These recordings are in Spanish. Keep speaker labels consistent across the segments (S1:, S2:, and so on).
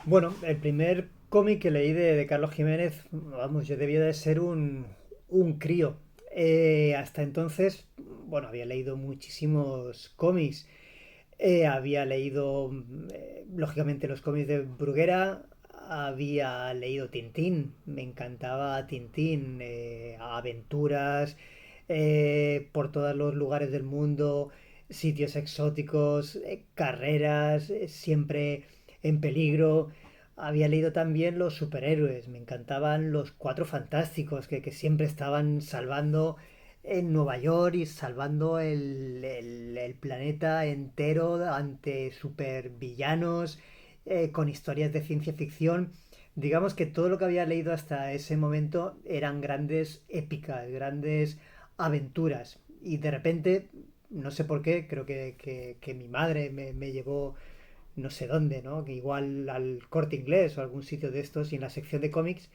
S1: Bueno, el primer cómic que leí de Carlos Jiménez, vamos, yo debía de ser un crío. Hasta entonces, bueno, había leído muchísimos cómics. Había leído, lógicamente, los cómics de Bruguera. Había leído Tintín. Me encantaba Tintín. Aventuras por todos los lugares del mundo, sitios exóticos, carreras, siempre en peligro. Había leído también los superhéroes. Me encantaban los Cuatro Fantásticos, que siempre estaban salvando en Nueva York y salvando el planeta entero ante supervillanos, con historias de ciencia ficción. Digamos que todo lo que había leído hasta ese momento eran grandes épicas, grandes aventuras. Y de repente, no sé por qué, creo que mi madre me llevó no sé dónde, ¿no? Que igual al Corte Inglés o algún sitio de estos, y en la sección de cómics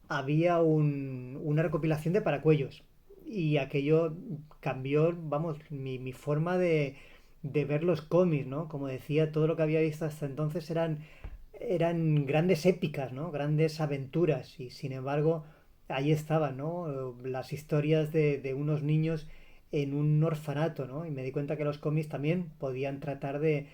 S1: había una recopilación de paracuellos. Y aquello cambió, vamos, mi forma de ver los cómics, ¿no? Como decía, todo lo que había visto hasta entonces eran grandes épicas, ¿no? Grandes aventuras. Y sin embargo, ahí estaban, ¿no? Las historias de unos niños en un orfanato, ¿no? Y me di cuenta que los cómics también podían tratar de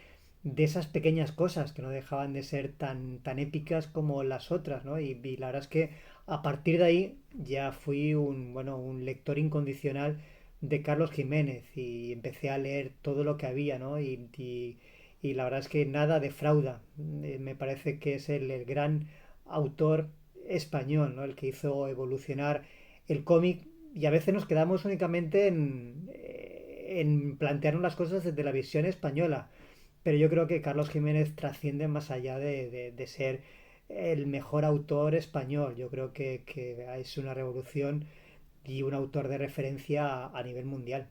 S1: esas pequeñas cosas que no dejaban de ser tan épicas como las otras, ¿no? Y la verdad es que a partir de ahí ya fui un lector incondicional de Carlos Jiménez y empecé a leer todo lo que había, ¿no? Y la verdad es que nada defrauda. Me parece que es el gran autor español, ¿no? El que hizo evolucionar el cómic, y a veces nos quedamos únicamente en plantearnos las cosas desde la visión española. Pero yo creo que Carlos Jiménez trasciende más allá de ser el mejor autor español. Yo creo que es una revolución y un autor de referencia a nivel mundial.